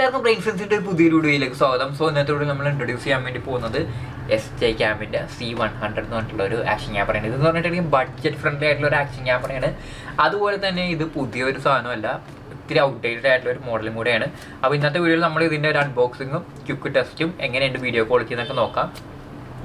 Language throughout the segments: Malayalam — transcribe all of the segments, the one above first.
എല്ലാവർക്കും ബ്രെയിൻ ഫ്രണ്ട്സിൻ്റെ ഒരു പുതിയൊരു വീഡിയോയിലേക്ക് സ്വാഗതം. സോ ഇന്നത്തോടെ നമ്മൾ ഇൻട്രൊഡ്യൂസ് ചെയ്യാൻ വേണ്ടി പോകുന്നത് SJ ക്യാമിൻ്റെ C100 എന്ന് പറഞ്ഞിട്ടുള്ള ഒരു ആക്ഷൻ ക്യാമറയാണ്. ഇതെന്ന് പറഞ്ഞിട്ടുണ്ടെങ്കിൽ ബഡ്ജറ്റ് ഫ്രണ്ട്ലി ആയിട്ടുള്ള ഒരു ആക്ഷൻ ക്യാമറയാണ്. അതുപോലെ തന്നെ ഇത് പുതിയൊരു സാധനമല്ല, ഇത്തിരി ഔട്ട്ഡേറ്റഡ് ആയിട്ടുള്ള ഒരു മോഡലും കൂടെയാണ്. അപ്പോൾ ഇന്നത്തെ വീഡിയോയിൽ നമ്മൾ ഇതിൻ്റെ ഒരു അൺബോക്സിങ്ങും ക്വിക്ക് ടെസ്റ്റും എങ്ങനെയുണ്ട് വീഡിയോ ക്വാളിറ്റി എന്നൊക്കെ നോക്കാം.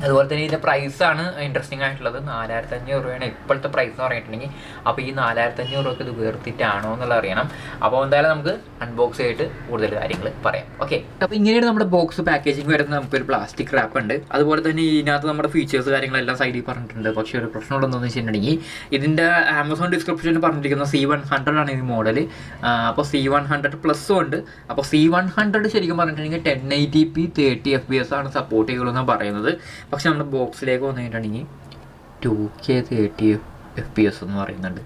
അതുപോലെ തന്നെ ഇതിൻ്റെ പ്രൈസാണ് ഇൻട്രസ്റ്റിംഗ് ആയിട്ടുള്ളത്. 4500 രൂപയാണ് ഇപ്പോഴത്തെ പ്രൈസ് എന്ന് പറഞ്ഞിട്ടുണ്ടെങ്കിൽ. അപ്പോൾ ഈ 4500 രൂപയ്ക്ക് ഇത് വേർത്തിട്ടാണോ എന്നുള്ളത് അറിയണം. അപ്പോൾ എന്തായാലും നമുക്ക് അൺബോക്സ് ചെയ്തിട്ട് കൂടുതൽ കാര്യങ്ങൾ പറയാം. ഓക്കെ, അപ്പോൾ ഇങ്ങനെയാണ് നമ്മുടെ ബോക്സ് പാക്കേജിങ് വരുന്നത്. നമുക്കൊരു പ്ലാസ്റ്റിക് റാപ്പ് ഉണ്ട്. അതുപോലെ തന്നെ ഇതിനകത്ത് നമ്മുടെ ഫീച്ചേഴ്സ് കാര്യങ്ങളെല്ലാം സൈഡിൽ പറഞ്ഞിട്ടുണ്ട്. പക്ഷേ ഒരു പ്രശ്നമുള്ളതെന്ന് വെച്ചിട്ടുണ്ടെങ്കിൽ ഇതിൻ്റെ ആമസോൺ ഡിസ്ക്രിപ്ഷനിൽ പറഞ്ഞിരിക്കുന്ന C100 ആണ് ഈ മോഡൽ. അപ്പോൾ C100 പ്ലസ്സും ഉണ്ട്. അപ്പോൾ C100 ശരിക്കും പറഞ്ഞിട്ടുണ്ടെങ്കിൽ 1080p 30 FPS ആണ് സപ്പോർട്ട് ചെയ്യുള്ളൂ എന്നാണ് പറയുന്നത്. പക്ഷെ നമ്മുടെ ബോക്സിലേക്ക് വന്നിട്ടുണ്ടെങ്കിൽ 2K 30 FPS എന്ന് പറയുന്നുണ്ട്.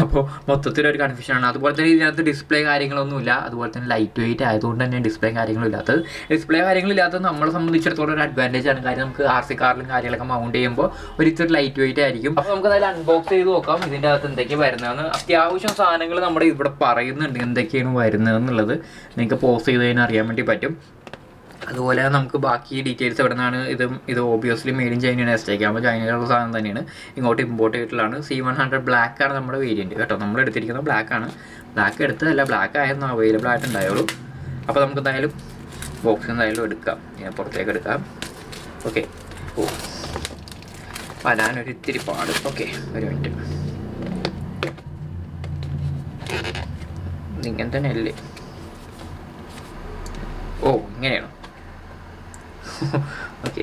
അപ്പോൾ മൊത്തത്തിലൊരു കൺഫ്യൂഷനാണ്. അതുപോലെ തന്നെ ഇതിനകത്ത് ഡിസ്പ്ലേ കാര്യങ്ങളൊന്നുമില്ല. അതുപോലെ തന്നെ ലൈറ്റ് വെയിറ്റ് ആയതുകൊണ്ട് തന്നെ ഡിസ്പ്ലേ കാര്യങ്ങളില്ലാത്തത്. ഡിസ്പ്ലേ കാര്യങ്ങളില്ലാത്തത് നമ്മളെ സംബന്ധിച്ചിടത്തോളം ഒരു അഡ്വാൻറ്റേജ് ആണ്. കാര്യം നമുക്ക് RC കാറിലും കാര്യങ്ങളൊക്കെ മൗണ്ട് ചെയ്യുമ്പോൾ ഒരിത്തിരി ലൈറ്റ് വെയിറ്റ് ആയിരിക്കും. അപ്പോൾ നമുക്ക് അതിൽ അൺബോക്സ് ചെയ്ത് നോക്കാം ഇതിൻ്റെ അകത്ത് എന്തൊക്കെയാണ് വരുന്നതെന്ന്. അത്യാവശ്യം സാധനങ്ങൾ നമ്മുടെ ഇവിടെ പറയുന്നുണ്ട് എന്തൊക്കെയാണ് വരുന്നതെന്നുള്ളത്. നിങ്ങൾക്ക് പോസ് ചെയ്ത് കഴിഞ്ഞാൽ അറിയാൻ വേണ്ടി പറ്റും. അതുപോലെ നമുക്ക് ബാക്കി ഡീറ്റെയിൽസ് എവിടെ നിന്നാണ് ഇത് ഓബിയസ്ലി മെയ്ഡ് ഇൻ ചൈനയാണ്. SJ ക്യാമറ ചൈനയിലുള്ള സാധനം തന്നെയാണ്, ഇങ്ങോട്ട് ഇമ്പോർട്ട് ചെയ്തിട്ടുള്ളതാണ്. C100 ബ്ലാക്ക് ആണ് നമ്മുടെ വേരിയൻറ്റ് കേട്ടോ. നമ്മൾ എടുത്തിരിക്കുന്നത് ബ്ലാക്ക് ആണ്. ബ്ലാക്ക് എടുത്തതല്ല, ബ്ലാക്ക് ആയിരുന്നു അവൈലബിൾ ആയിട്ടുണ്ടായുള്ളൂ. അപ്പോൾ നമുക്ക് എന്തായാലും ബോക്സ് എന്തായാലും എടുക്കാം, പുറത്തേക്ക് എടുക്കാം. ഓക്കെ, ഓ വരാനൊരു ഇത്തിരി പാട്. ഓക്കെ, ഒരു മിനിറ്റ്. ഇങ്ങനെ തന്നെ അല്ലേ? ഓ ഇങ്ങനെയാണോ? ഓക്കെ,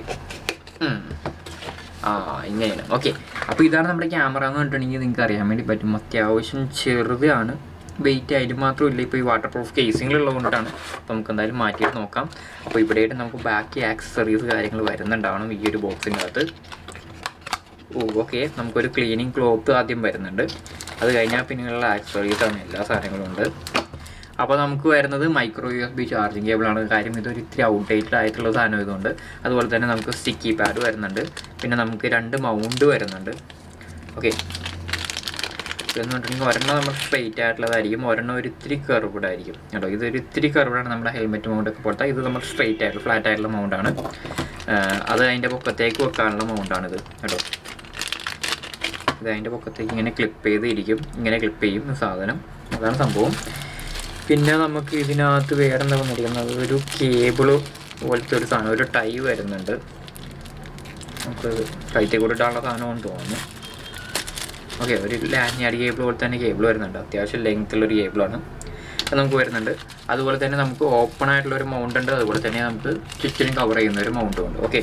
ഇങ്ങനെയാണ്. ഓക്കെ, അപ്പോൾ ഇതാണ് നമ്മുടെ ക്യാമറ എന്ന് പറഞ്ഞിട്ടുണ്ടെങ്കിൽ നിങ്ങൾക്ക് അറിയാൻ വേണ്ടി പറ്റും. അത്യാവശ്യം ചെറുതാണ്, വെയിറ്റ് ആയിട്ട് മാത്രമില്ല. ഇപ്പോൾ ഈ വാട്ടർ പ്രൂഫ് കേസിങ്ങിലുള്ളത് കൊണ്ടാണ്. അപ്പോൾ നമുക്ക് എന്തായാലും മാറ്റിയിട്ട് നോക്കാം. അപ്പോൾ ഇവിടെയായിട്ട് നമുക്ക് ബാക്കി ആക്സസറീസ് കാര്യങ്ങൾ വരുന്നുണ്ടാവണം ഈ ഒരു ബോക്സിൻ്റെ അകത്ത്. ഓക്കെ, നമുക്കൊരു ക്ലീനിങ് ക്ലോത്ത് ആദ്യം വരുന്നുണ്ട്. അത് കഴിഞ്ഞാൽ പിന്നെയുള്ള ആക്സസറീസാണ്, എല്ലാ സാധനങ്ങളും ഉണ്ട്. അപ്പോൾ നമുക്ക് വരുന്നത് മൈക്രോ USB ചാർജിങ് കേബിളാണ്. കാര്യം ഇതൊരു ഇത്തിരി ഔട്ട്ഡേറ്റഡ് ആയിട്ടുള്ള സാധനം ഇതുകൊണ്ട്. അതുപോലെ തന്നെ നമുക്ക് സ്റ്റിക്കി പാഡ് വരുന്നുണ്ട്. പിന്നെ നമുക്ക് 2 മൗണ്ട് വരുന്നുണ്ട്. ഓക്കെ, ഇതെന്ന് പറഞ്ഞിട്ടുണ്ടെങ്കിൽ ഒരെണ്ണം നമ്മൾ സ്ട്രെയിറ്റ് ആയിട്ടുള്ളതായിരിക്കും, ഒരെണ്ണം ഒരു ഇത്തിരി കർവ്ഡ് ആയിരിക്കും കേട്ടോ. ഇതൊരു ഇത്തിരി കർവ്ഡാണ് നമ്മുടെ ഹെൽമെറ്റ് മൗണ്ടൊക്കെ പോലത്തെ. ഇത് നമ്മൾ സ്ട്രെയിറ്റ് ആയിട്ടുള്ള ഫ്ലാറ്റ് ആയിട്ടുള്ള മൗണ്ടാണ്. അത് അതിൻ്റെ പൊക്കത്തേക്ക് വെക്കാനുള്ള മൗണ്ടാണിത് കേട്ടോ. ഇത് അതിൻ്റെ പൊക്കത്തേക്ക് ഇങ്ങനെ ക്ലിപ്പ് ചെയ്തിരിക്കും, ഇങ്ങനെ ക്ലിപ്പ് ചെയ്യും സാധനം. അതാണ് സംഭവം. പിന്നെ നമുക്ക് ഇതിനകത്ത് വേറെ എന്താ വന്നിരിക്കുന്നത്, ഒരു കേബിള് പോലത്തെ ഒരു സാധനം, ഒരു ടൈ വരുന്നുണ്ട്. നമുക്ക് കൈത്തെ കൂടെ ഇടാനുള്ള സാധനമാണെന്ന് തോന്നുന്നു. ഓക്കെ, ഒരു ലാൻഡ് കേബിൾ പോലെ തന്നെ കേബിൾ വരുന്നുണ്ട്. അത്യാവശ്യം ലെങ്ത്തുള്ളൊരു കേബിളാണ് അത് നമുക്ക് വരുന്നുണ്ട്. അതുപോലെ തന്നെ നമുക്ക് ഓപ്പൺ ആയിട്ടുള്ളൊരു മൗണ്ട് ഉണ്ട്. അതുപോലെ തന്നെ നമുക്ക് ചുറ്റിനും കവർ ചെയ്യുന്ന ഒരു മൗണ്ടും ഉണ്ട്. ഓക്കെ,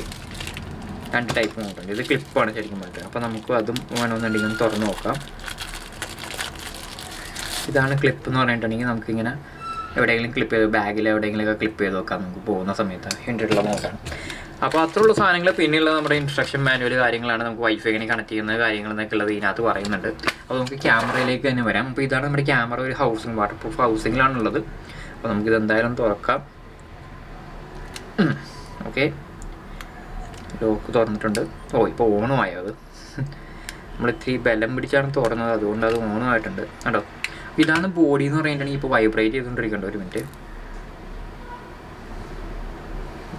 2 ടൈപ്പ് മൗണ്ട് ഉണ്ട്. ഇത് ക്ലിപ്പാണ് ശരിക്കും പറഞ്ഞിട്ട്. അപ്പോൾ നമുക്ക് അതും വേണമെന്നുണ്ടെങ്കിൽ ഒന്ന് തുറന്ന് നോക്കാം. ഇതാണ് ക്ലിപ്പ് എന്ന് പറഞ്ഞിട്ടുണ്ടെങ്കിൽ നമുക്കിങ്ങനെ എവിടെയെങ്കിലും ക്ലിപ്പ് ചെയ്ത് ബാഗിൽ എവിടെയെങ്കിലുമൊക്കെ ക്ലിപ്പ് ചെയ്ത് നോക്കാം നമുക്ക് പോകുന്ന സമയത്ത്. വേണ്ടിയിട്ടുള്ള മൗണ്ടാണ്. അപ്പോൾ അത്രയുള്ള സാധനങ്ങൾ. പിന്നെയുള്ള നമ്മുടെ ഇൻസ്ട്രക്ഷൻ മാനുവൽ കാര്യങ്ങളാണ്. നമുക്ക് വൈഫൈ കണക്ട് ചെയ്യുന്ന കാര്യങ്ങളെന്നൊക്കെ ഉള്ളത് ഇതിനകത്ത് പറയുന്നുണ്ട്. അപ്പോൾ നമുക്ക് ക്യാമറയിലേക്ക് തന്നെ വരാം. അപ്പോൾ ഇതാണ് നമ്മുടെ ക്യാമറ, ഒരു ഹൗസിങ് വാട്ടർ പ്രൂഫ് ഹൗസിങ്ങിലാണുള്ളത്. അപ്പോൾ നമുക്കിത് എന്തായാലും തുറക്കാം. ഓക്കെ, ലോക്ക് തുറന്നിട്ടുണ്ട്. ഇപ്പോൾ ഓണും ആയത്. നമ്മൾ ഇത്തിരി ബലം പിടിച്ചാണ് തുറന്നത്, അതുകൊണ്ട് അത് ഓണും ആയിട്ടുണ്ട് കേട്ടോ. ഇതാണ് ബോഡി എന്ന് പറഞ്ഞിട്ടുണ്ടെങ്കിൽ ഇപ്പോൾ വൈബ്രേറ്റ് ചെയ്തുകൊണ്ടിരിക്കേണ്ട. ഒരു മിനിറ്റ്,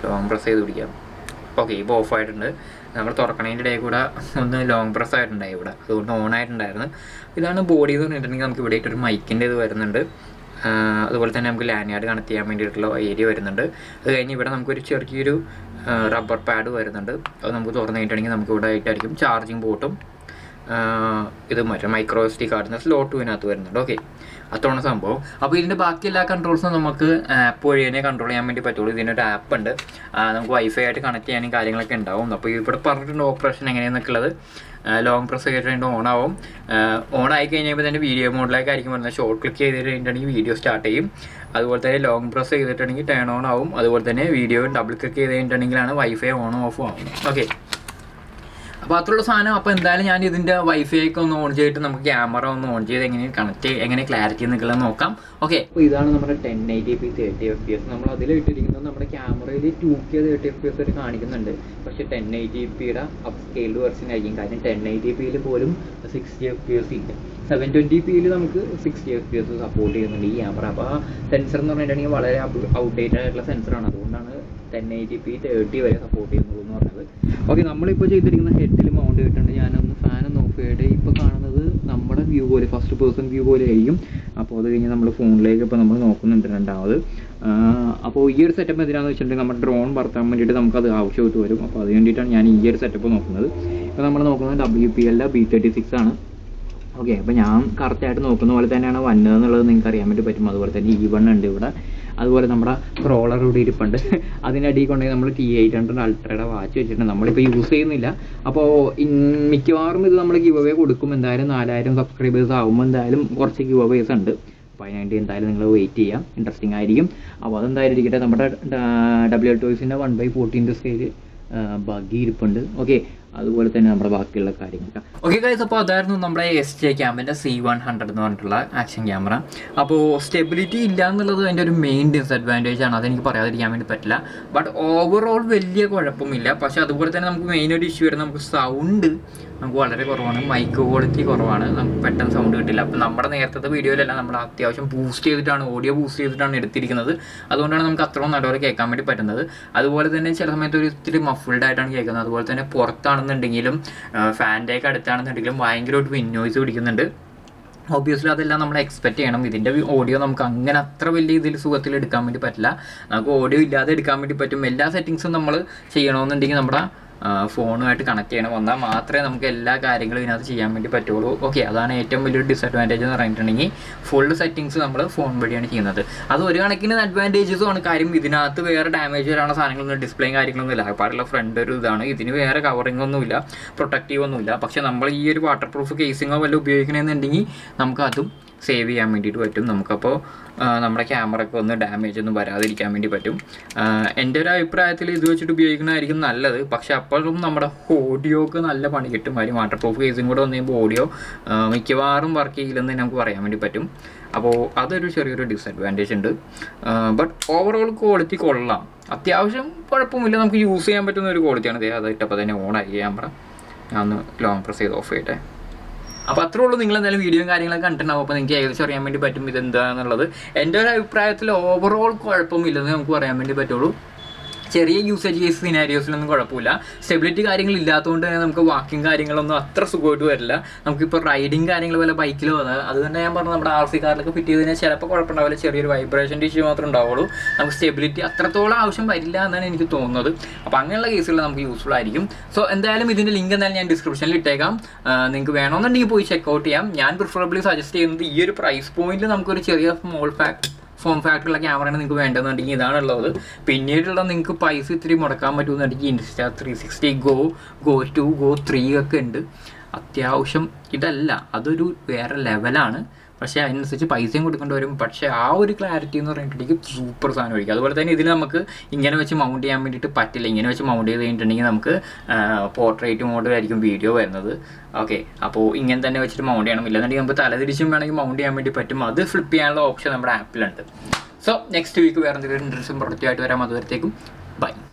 ലോങ് പ്രസ് ചെയ്ത് പിടിക്കാം. ഓക്കെ, ഇപ്പോൾ ഓഫ് ആയിട്ടുണ്ട്. നമ്മൾ തുറക്കണതിൻ്റെ ഇടയിൽ കൂടെ ഒന്ന് ലോങ് പ്രസ് ആയിട്ടുണ്ടായി ഇവിടെ, അതുകൊണ്ട് ഓൺ ആയിട്ടുണ്ടായിരുന്നു. ഇതാണ് ബോഡി എന്ന് പറഞ്ഞിട്ടുണ്ടെങ്കിൽ നമുക്ക് ഇവിടെ ഒരു മൈക്കിൻ്റെ ഇത് വരുന്നുണ്ട്. അതുപോലെ തന്നെ നമുക്ക് ലാൻഡ് കണക്ട് ചെയ്യാൻ വേണ്ടിയിട്ടുള്ള ഏരിയ വരുന്നുണ്ട്. അത് കഴിഞ്ഞ് ഇവിടെ നമുക്കൊരു ചെറിയൊരു റബ്ബർ പാഡ് വരുന്നുണ്ട്. അത് നമുക്ക് തുറന്നു കഴിഞ്ഞിട്ടുണ്ടെങ്കിൽ നമുക്ക് ഇവിടെ ആയിട്ടായിരിക്കും ചാർജിങ് പോർട്ടും ഇത് മറ്റേ മൈക്രോ SD കാർഡിന് സ്ലോട്ട് ഇതിനകത്ത് വരുന്നുണ്ട്. ഓക്കെ, അത്രയാണ് സംഭവം. അപ്പോൾ ഇതിൻ്റെ ബാക്കി എല്ലാ കൺട്രോൾസും നമുക്ക് ആപ്പ് വഴി തന്നെ കൺട്രോൾ ചെയ്യാൻ വേണ്ടി പറ്റുള്ളൂ. ഇതിനൊരു ആപ്പ് ഉണ്ട്, നമുക്ക് വൈഫൈ ആയിട്ട് കണക്ട് ചെയ്യാനും കാര്യങ്ങളൊക്കെ ഉണ്ടാവും. അപ്പോൾ ഇവിടെ പറഞ്ഞിട്ടുണ്ട് ഓപ്പറേഷൻ എങ്ങനെയാണെന്നൊക്കെ ഉള്ളത്. ലോങ് പ്രസ് ചെയ്തിട്ടുണ്ട് ഓൺ ആവും. ഓൺ ആയി കഴിഞ്ഞപ്പോൾ തന്നെ വീഡിയോ മോഡിലേക്ക് ആയിരിക്കും വരുന്നത്. ഷോർട്ട് ക്ലിക്ക് ചെയ്തിട്ടുണ്ടെങ്കിൽ വീഡിയോ സ്റ്റാർട്ട് ചെയ്യും. അതുപോലെ തന്നെ ലോങ് പ്രസ് ചെയ്തിട്ടുണ്ടെങ്കിൽ ടേൺ ഓൺ ആവും. അതുപോലെ തന്നെ വീഡിയോ ഡബിൾ ക്ലിക്ക് ചെയ്തിട്ടുണ്ടെങ്കിലാണ് വൈഫൈ ഓണും ഓഫും ആവുന്നത്. ഓക്കെ, അപ്പോൾ അത്രയുള്ള സാധനം. അപ്പോൾ എന്തായാലും ഞാൻ ഇതിൻ്റെ വൈഫൈ ഒക്കെ ഒന്ന് ഓൺ ചെയ്തിട്ട് നമുക്ക് ക്യാമറ ഒന്ന് ഓൺ ചെയ്ത് എങ്ങനെ ക്ലാരിറ്റി എന്നൊക്കെ നോക്കാം. ഓക്കെ, അപ്പോൾ ഇതാണ് നമ്മുടെ 1080p 30 FPS. നമ്മൾ അതിലിട്ടിരിക്കുന്ന നോക്കുമ്പോൾ നമ്മുടെ ക്യാമറയിൽ 2K 30fps വരെ കാണിക്കുന്നുണ്ട്. പക്ഷേ 1080pയുടെ അപ്സ്കെയിൽഡ് വെർഷൻ ആയിരിക്കും. കാരണം 1080pയിൽ പോലും 60fps ഇല്ല. 720pയിൽ നമുക്ക് 60fps സപ്പോർട്ട് ചെയ്യുന്നുണ്ട് ഈ ക്യാമറ. അപ്പോൾ ആ സെൻസർ എന്ന് പറഞ്ഞിട്ടുണ്ടെങ്കിൽ വളരെ ഔട്ട്ഡേറ്റഡ് ആയിട്ടുള്ള സെൻസറാണ്. അതുകൊണ്ടാണ് 1080p 30 വരെ സപ്പോർട്ട് ചെയ്യുന്നുള്ളൂ എന്ന് പറഞ്ഞത്. ഓക്കെ, നമ്മളിപ്പോൾ ചെയ്തിരിക്കുന്ന ഹെഡിൽ മൗണ്ട് ചെയ്തിട്ടുണ്ട്. ഞാനൊന്ന് ഫാനൊന്ന് ഓഫ് ചെയ്തിട്ട് ഇപ്പോൾ കാണുന്നത് നമ്മുടെ വ്യൂ പോലെ, ഫസ്റ്റ് പേഴ്സൺ വ്യൂ പോലെ ആയിരിക്കും. അപ്പോൾ അത് കഴിഞ്ഞ് നമ്മൾ ഫോണിലേക്ക് ഇപ്പോൾ നമ്മൾ നോക്കുന്നുണ്ട് രണ്ടാമത്. അപ്പോൾ ഈ ഒരു സെറ്റപ്പ് എന്തിനാണെന്ന് വെച്ചിട്ടുണ്ടെങ്കിൽ നമ്മുടെ ഡ്രോൺ പറത്താൻ വേണ്ടിയിട്ട് നമുക്കത് ആവശ്യമായിട്ട് വരും. അപ്പോൾ അത് വേണ്ടിയിട്ടാണ് ഞാൻ ഈ ഒരു സെറ്റപ്പ് നോക്കുന്നത്. ഇപ്പോൾ നമ്മൾ നോക്കുന്നത് WPL B36 ആണ്. ഓക്കെ, അപ്പോൾ ഞാൻ കറക്റ്റായിട്ട് നോക്കുന്ന പോലെ തന്നെയാണ് വന്നതെന്നുള്ളത് നിങ്ങൾക്ക് അറിയാൻ വേണ്ടി പറ്റും. അതുപോലെ തന്നെ E1 ഉണ്ട് ഇവിടെ. അതുപോലെ നമ്മുടെ റോളർ ഇവിടെ ഇരിപ്പുണ്ട്. അതിനടിയിൽ കൊണ്ടുപോയി നമ്മൾ T800 അൾട്രയുടെ വാച്ച് വെച്ചിട്ടുണ്ട്. നമ്മളിപ്പോൾ യൂസ് ചെയ്യുന്നില്ല. അപ്പോൾ മിക്കവാറും ഇത് നമ്മൾ ഗിവ് അവേ കൊടുക്കും. എന്തായാലും 4000 സബ്സ്ക്രൈബേഴ്സ് ആകുമ്പോൾ എന്തായാലും കുറച്ച് ഗിവ് അവേസ് ഉണ്ട്. അപ്പോൾ അതിനുവേണ്ടി എന്തായാലും നിങ്ങൾ വെയിറ്റ് ചെയ്യാം. ഇൻട്രസ്റ്റിംഗ് ആയിരിക്കും. അപ്പോൾ അതെന്തായാലും ഇരിക്കട്ടെ. നമ്മുടെ WL Toysൻ്റെ 1/14 സ്കെയിൽ ബഗ്ഗി ഇരിപ്പുണ്ട്. ഓക്കെ, അതുപോലെ തന്നെ നമ്മുടെ ബാക്കിയുള്ള കാര്യങ്ങൾ. ഓക്കെ ഗൈസ്, അപ്പോൾ അതായിരുന്നു നമ്മുടെ SJ ക്യാമിൻ്റെ C100 എന്ന് പറഞ്ഞിട്ടുള്ള ആക്ഷൻ ക്യാമറ. അപ്പോൾ സ്റ്റെബിലിറ്റി ഇല്ല എന്നുള്ളത് അതിൻ്റെ ഒരു മെയിൻ ഡിസഡ്വാൻറ്റേജ് ആണ്. അതെനിക്ക് പറയാതിരിക്കാൻ വേണ്ടി പറ്റില്ല. ബട്ട് ഓവറോൾ വലിയ കുഴപ്പമില്ല. പക്ഷേ അതുപോലെ തന്നെ നമുക്ക് മെയിനായിട്ട് ഇഷ്യൂ വരുന്നത് നമുക്ക് സൗണ്ട് നമുക്ക് വളരെ കുറവാണ്. മൈക്ക് ക്വാളിറ്റി കുറവാണ്. നമുക്ക് പെട്ടെന്ന് സൗണ്ട് കിട്ടില്ല. അപ്പോൾ നമ്മുടെ നേരത്തെ വീഡിയോയിലെല്ലാം നമ്മൾ അത്യാവശ്യം ബൂസ്റ്റ് ചെയ്തിട്ടാണ്, ഓഡിയോ ബൂസ്റ്റ് ചെയ്തിട്ടാണ് എടുത്തിരിക്കുന്നത്. അതുകൊണ്ടാണ് നമുക്ക് അത്രയും നല്ലപോലെ കേൾക്കാൻ വേണ്ടി പറ്റുന്നത്. അതുപോലെ തന്നെ ചില സമയത്ത് ഒരു ഇത്തിരി മഫിൾഡ് ആയിട്ടാണ് കേൾക്കുന്നത്. അതുപോലെ തന്നെ പുറത്താണെന്നുണ്ടെങ്കിലും ഫാൻ്റെ ഒക്കെ അടുത്താണെന്നുണ്ടെങ്കിലും ഭയങ്കരമായിട്ട് വിൻ നോയ്സ് പിടിക്കുന്നുണ്ട്. ഒബ്വിയസ്ലി അതെല്ലാം നമ്മൾ എക്സ്പെക്ട് ചെയ്യണം. ഇതിൻ്റെ ഓഡിയോ നമുക്ക് അങ്ങനെ അത്ര വലിയ ഇതിൽ സുഖത്തിൽ എടുക്കാൻ വേണ്ടി പറ്റില്ല. നമുക്ക് ഓഡിയോ ഇല്ലാതെ എടുക്കാൻ വേണ്ടി പറ്റും. എല്ലാ സെറ്റിങ്സും നമ്മൾ ചെയ്യണമെന്നുണ്ടെങ്കിൽ നമ്മുടെ ഫോണുമായിട്ട് കണക്ട് ചെയ്യണം. വന്നാൽ മാത്രമേ നമുക്ക് എല്ലാ കാര്യങ്ങളും ഇതിനകത്ത് ചെയ്യാൻ വേണ്ടി പറ്റുള്ളൂ. ഓക്കെ, അതാണ് ഏറ്റവും വലിയൊരു ഡിസഡ്വാൻറ്റേജ് എന്ന് പറഞ്ഞിട്ടുണ്ടെങ്കിൽ ഫുൾ സെറ്റിങ്സ് നമ്മൾ ഫോൺ വഴിയാണ് ചെയ്യുന്നത്. അത് ഒരു കണക്കിന് അഡ്വാൻറ്റേജസും ആണ്. കാര്യം ഇതിനകത്ത് വേറെ ഡാമേജ് വരാനുള്ള സാധനങ്ങളൊന്നും ഡിസ്പ്ലേയും കാര്യങ്ങളൊന്നും ഇല്ല. പാടുള്ള ഫ്രണ്ട് ഒരു ഇതാണ്. ഇതിന് വേറെ കവറിംഗ് ഒന്നുമില്ല, പ്രൊട്ടക്റ്റീവ് ഒന്നുമില്ല. പക്ഷേ നമ്മൾ ഈ ഒരു വാട്ടർ പ്രൂഫ് കേസിങ്ങോ വല്ലതും ഉപയോഗിക്കണമെന്നുണ്ടെങ്കിൽ നമുക്ക് അതും സേവ് ചെയ്യാൻ വേണ്ടിയിട്ട് പറ്റും. നമുക്കപ്പോൾ നമ്മുടെ ക്യാമറയ്ക്ക് ഒന്ന് ഡാമേജ് ഒന്നും വരാതിരിക്കാൻ വേണ്ടി പറ്റും. എൻ്റെ ഒരു അഭിപ്രായത്തിൽ ഇത് വെച്ചിട്ട് ഉപയോഗിക്കുന്നതായിരിക്കും നല്ലത്. പക്ഷേ അപ്പോഴും നമ്മുടെ ഓഡിയോക്ക് നല്ല പണി കിട്ടും. കാര്യം വാട്ടർ പ്രൂഫ് കേസും കൂടെ വന്നു കഴിയുമ്പോൾ ഓഡിയോ മിക്കവാറും വർക്ക് ചെയ്യില്ലെന്ന് നമുക്ക് പറയാൻ വേണ്ടി പറ്റും. അപ്പോൾ അതൊരു ചെറിയൊരു ഡിസഡ്വാൻറ്റേജ് ഉണ്ട്. ബട്ട് ഓവറോൾ ക്വാളിറ്റി കൊള്ളാം. അത്യാവശ്യം കുഴപ്പമില്ല. നമുക്ക് യൂസ് ചെയ്യാൻ പറ്റുന്ന ഒരു ക്വാളിറ്റിയാണ്. അത് ഇട്ടപ്പോൾ തന്നെ ഓണായി ക്യാമറ. ഞാൻ ഒന്ന് ലോങ് പ്രസ് ചെയ്ത് ഓഫ് ചെയ്യട്ടെ. അപ്പോൾ അത്രേ ഉള്ളൂ. നിങ്ങൾ എന്തായാലും വീഡിയോയും കാര്യങ്ങളൊക്കെ കണ്ടിട്ടുണ്ടാവും. അപ്പോൾ നിങ്ങൾക്ക് ഏകദേശം അറിയാൻ വേണ്ടി പറ്റും ഇതെന്താണെന്നുള്ളത്. എൻ്റെ ഒരു അഭിപ്രായത്തിൽ ഓവറോൾ കുഴപ്പമില്ലെന്ന് നമുക്ക് പറയാൻ വേണ്ടി പറ്റുള്ളൂ. ചെറിയ യൂസേജ് കേസ് സിനാരിയോസിലൊന്നും കുഴപ്പമില്ല. സ്റ്റെബിലിറ്റി കാര്യങ്ങളില്ലാത്തതുകൊണ്ട് തന്നെ നമുക്ക് വാക്കിംഗ് കാര്യങ്ങളൊന്നും അത്ര സുഖമായിട്ട് വരില്ല. നമുക്കിപ്പോൾ റൈഡിങ് കാര്യങ്ങൾ പോലെ ബൈക്കിലോ അതുകൊണ്ട് ഞാൻ പറഞ്ഞു നമ്മുടെ RC കാറിലൊക്കെ ഫിറ്റ് ചെയ്ത് കഴിഞ്ഞാൽ ചിലപ്പോൾ കുഴപ്പമുണ്ടാവില്ല. ചെറിയൊരു വൈബ്രേഷൻ്റെ ഇഷ്യൂ മാത്രമേ ഉണ്ടാവുള്ളൂ. നമുക്ക് സ്റ്റെബിലിറ്റി അത്രത്തോളം ആവശ്യം വരില്ല എന്നാണ് എനിക്ക് തോന്നുന്നത്. അപ്പോൾ അങ്ങനെയുള്ള കേസുകളിൽ നമുക്ക് യൂസ്ഫുൾ ആയിരിക്കും. സോ എന്തായാലും ഇതിൻ്റെ ലിങ്ക് എന്തായാലും ഞാൻ ഡിസ്ക്രിപ്ഷനിൽ ഇട്ടേക്കാം. നിങ്ങൾക്ക് വേണമെന്നുണ്ടെങ്കിൽ പോയി ചെക്കൗട്ട് ചെയ്യാം. ഞാൻ പ്രിഫറബിളി സജസ്റ്റ് ചെയ്യുന്നത് ഈ ഒരു പ്രൈസ് പോയിന്റിൽ നമുക്കൊരു ചെറിയ ഫോം ഫാക്ടറുള്ള ക്യാമറയാണ് നിങ്ങൾക്ക് വേണ്ടതെന്നുണ്ടെങ്കിൽ ഇതാണുള്ളത്. പിന്നീടുള്ള നിങ്ങൾക്ക് പൈസ ഇത്തിരി മുടക്കാൻ പറ്റുമെന്നുണ്ടെങ്കിൽ Insta360 Go 2 Go 3 ഒക്കെ ഉണ്ട്. അത്യാവശ്യം ഇതല്ല, അതൊരു വേറെ ലെവലാണ്. പക്ഷേ അതിനനുസരിച്ച് പൈസയും കൊടുക്കേണ്ടി വരും. പക്ഷേ ആ ഒരു ക്ലാരിറ്റി എന്ന് പറഞ്ഞിട്ടുണ്ടെങ്കിൽ സൂപ്പർ സാധനം ആയിരിക്കും. അതുപോലെ തന്നെ ഇതിൽ നമുക്ക് ഇങ്ങനെ വെച്ച് മൗണ്ട് ചെയ്യാൻ വേണ്ടിയിട്ട് പറ്റില്ല. ഇങ്ങനെ വെച്ച് മൗണ്ട് ചെയ്ത് കഴിഞ്ഞിട്ടുണ്ടെങ്കിൽ നമുക്ക് പോർട്രേറ്റ് മോഡിലായിരിക്കും വീഡിയോ വരുന്നത്. ഓക്കെ, അപ്പോൾ ഇങ്ങനെ തന്നെ വെച്ചിട്ട് മൗണ്ട് ചെയ്യണം. ഇല്ലെന്നുണ്ടെങ്കിൽ നമുക്ക് തലതിരിച്ചും വേണമെങ്കിൽ മൗണ്ട് ചെയ്യാൻ വേണ്ടി പറ്റും. അത് ഫ്ലിപ്പ് ചെയ്യാനുള്ള ഓപ്ഷൻ നമ്മുടെ ആപ്പിലുണ്ട്. സോ നെക്സ്റ്റ് വീക്ക് വേറെ എന്തെങ്കിലും ഇൻട്രസ്റ്റിംഗ് പ്രൊഡക്റ്റായിട്ട് വരാം. അതുവരത്തേക്കും ബൈ.